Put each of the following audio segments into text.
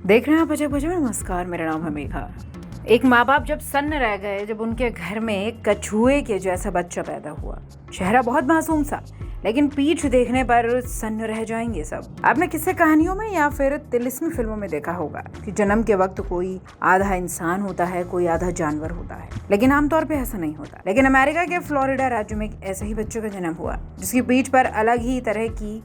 देख रहे हैं आप अजब गजब। नमस्कार, मेरा नाम है मेघा। एक माँ बाप जब सन्न रह गए जब उनके घर में एक कछुए के जैसा बच्चा पैदा हुआ। चेहरा बहुत मासूम सा, लेकिन पीठ देखने पर सन्न रह जाएंगे सब। आपने किस्से कहानियों में या फिर तिलिस्मी फिल्मों में देखा होगा कि जन्म के वक्त कोई आधा इंसान होता है, कोई आधा जानवर होता है, लेकिन आमतौर पे ऐसा नहीं होता। लेकिन अमेरिका के फ्लोरिडा राज्य में एक ऐसे ही बच्चों का जन्म हुआ जिसकी पीठ पर अलग ही तरह की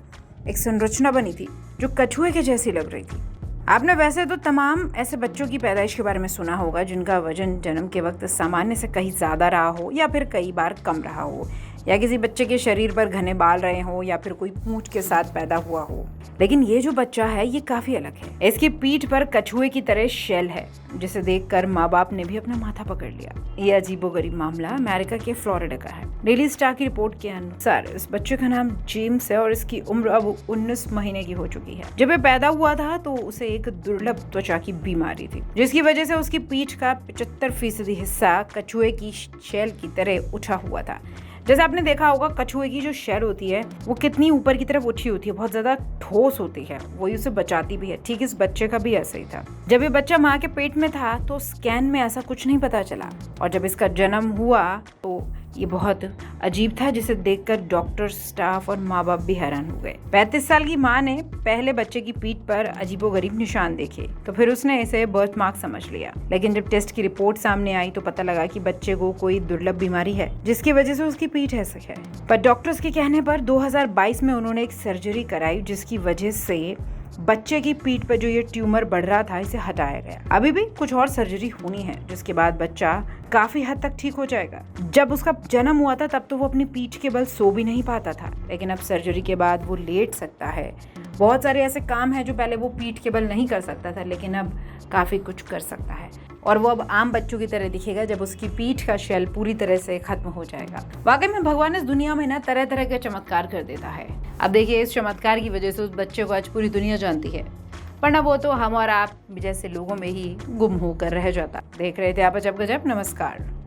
एक संरचना बनी थी जो कछुए के जैसी लग रही थी। आपने वैसे तो तमाम ऐसे बच्चों की पैदाइश के बारे में सुना होगा जिनका वजन जन्म के वक्त सामान्य से कहीं ज़्यादा रहा हो या फिर कई बार कम रहा हो, या किसी बच्चे के शरीर पर घने बाल रहे हो या फिर कोई पूंछ के साथ पैदा हुआ हो। लेकिन ये जो बच्चा है ये काफ़ी अलग है। इसकी पीठ पर कछुए की तरह शेल है, जिसे देखकर माँ बाप ने भी अपना माथा पकड़ लिया। ये अजीबोगरीब मामला अमेरिका के फ्लोरिडा का है। डेली स्टार की रिपोर्ट के अनुसार इस बच्चे का नाम जेम्स है और इसकी उम्र अब 19 महीने की हो चुकी है। जब ये पैदा हुआ था तो उसे एक दुर्लभ त्वचा की बीमारी थी, जिसकी वजह से उसकी पीठ का 75% हिस्सा कछुए की शेल की तरह उठा हुआ था। जैसे आपने देखा होगा कछुए की जो शेल होती है वो कितनी ऊपर की तरफ उठी होती है, बहुत ज्यादा ठोस होती है, वही उसे बचाती भी है। ठीक इस बच्चे का भी ऐसा ही था। जब ये बच्चा माँ के पेट में था तो स्कैन में ऐसा कुछ नहीं पता चला, और जब इसका जन्म हुआ तो ये बहुत अजीब था, जिसे देखकर डॉक्टर, स्टाफ और माँ बाप भी हैरान हो गए। 35 साल की माँ ने पहले बच्चे की पीठ पर अजीबोगरीब निशान देखे तो फिर उसने इसे बर्थ मार्क समझ लिया। लेकिन जब टेस्ट की रिपोर्ट सामने आई तो पता लगा कि बच्चे को कोई दुर्लभ बीमारी है जिसकी वजह से उसकी पीठ ऐसी है। पर डॉक्टर्स के कहने पर 2022 में उन्होंने एक सर्जरी कराई जिसकी वजह से बच्चे की पीठ पर जो ये ट्यूमर बढ़ रहा था इसे हटाया गया। अभी भी कुछ और सर्जरी होनी है जिसके बाद बच्चा काफी हद तक ठीक हो जाएगा। जब उसका जन्म हुआ था तब तो वो अपनी पीठ के बल सो भी नहीं पाता था, लेकिन अब सर्जरी के बाद वो लेट सकता है। बहुत सारे ऐसे काम हैं जो पहले वो पीठ के बल नहीं कर सकता था, लेकिन अब काफी कुछ कर सकता है, और वो अब आम बच्चों की तरह दिखेगा जब उसकी पीठ का शेल पूरी तरह से खत्म हो जाएगा। वाकई में भगवान इस दुनिया में ना तरह तरह के चमत्कार कर देता है। अब देखिए, इस चमत्कार की वजह से उस बच्चे को आज पूरी दुनिया जानती है, वरना वो तो हम और आप जैसे लोगों में ही गुम होकर रह जाता। देख रहे थे आप अजब गजब। नमस्कार।